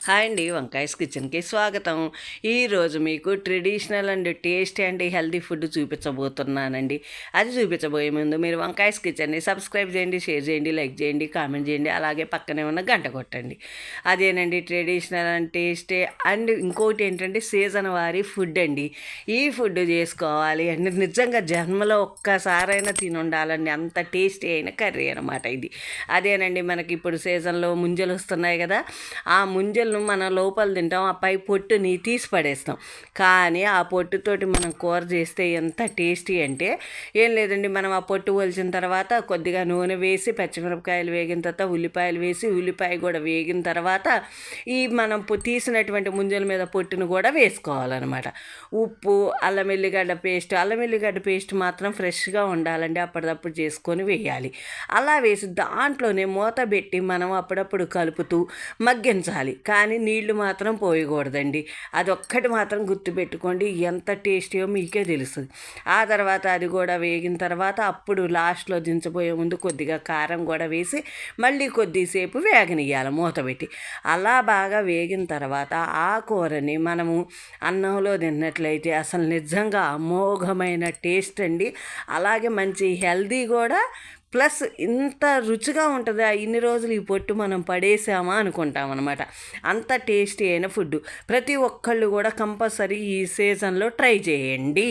Hi అండి, వంకాయస్ కిచెన్కి స్వాగతం. ఈరోజు మీకు traditional and tasty and healthy food చూపించబోతున్నానండి. అది చూపించబోయే ముందు మీరు వంకాయస్ కిచెన్ని సబ్స్క్రైబ్ చేయండి, షేర్ చేయండి, లైక్ చేయండి, కామెంట్ చేయండి, అలాగే పక్కనే ఉన్న గంట కొట్టండి. అదేనండి ట్రెడిషనల్ అండ్ టేస్టీ. అండ్ ఇంకోటి ఏంటంటే సీజన్ వారి ఫుడ్ అండి. ఈ ఫుడ్ చేసుకోవాలి అండ్ నిజంగా జన్మలో ఒక్కసారైనా తిని ఉండాలండి, అంత టేస్టీ అయిన కర్రీ అనమాట ఇది. అదేనండి మనకి ఇప్పుడు సీజన్లో ముంజలు వస్తున్నాయి కదా, ఆ ముంజలను మనం లోపల తింటాం, ఆ పై పొట్టుని తీసి పడేస్తాం. కానీ ఆ పొట్టుతోటి మనం కూర చేస్తే ఎంత టేస్టీ అంటే ఏం లేదండి, మనం ఆ పొట్టు ఒలిచిన తర్వాత కొద్దిగా నూనె వేసి పచ్చిమిరపకాయలు వేగిన తర్వాత ఉల్లిపాయలు వేసి, ఉల్లిపాయ కూడా వేగిన తర్వాత ఈ మనం తీసినటువంటి ముంజల మీద పొట్టును కూడా వేసుకోవాలన్నమాట. ఉప్పు, అల్లం ఎల్లిగడ్డ పేస్ట్ మాత్రం ఫ్రెష్గా ఉండాలండి, అప్పటిదప్పుడు చేసుకొని వేయాలి. అలా వేసి దాంట్లోనే మూత పెట్టి మనం అప్పుడప్పుడు కలుపుతూ మగ్గించాలి. కానీ నీళ్లు మాత్రం పోయకూడదండి. అదొక్కటి మాత్రం గుర్తుపెట్టుకోండి, ఎంత టేస్టీయో మీకే తెలుస్తుంది. ఆ తర్వాత అది కూడా వేగిన తర్వాత అప్పుడు లాస్ట్లో దించబోయే ముందు కొద్దిగా కారం కూడా వేసి మళ్ళీ కొద్దిసేపు వేగనియ్యాలి మూత పెట్టి. అలా బాగా వేగిన తర్వాత ఆ కూరని మనము అన్నంలో తిన్నట్లయితే అసలు నిజంగా అమోఘమైన టేస్ట్ అండి. అలాగే మంచి హెల్దీ కూడా, ప్లస్ ఇంత రుచిగా ఉంటుందా, ఇన్ని రోజులు ఈ పొట్టు మనం పడేసామా అనుకుంటాం అనమాట. అంత టేస్టీ అయిన ఫుడ్ ప్రతి ఒక్కళ్ళు కూడా కంపల్సరీ ఈ సీజన్లో ట్రై చేయండి.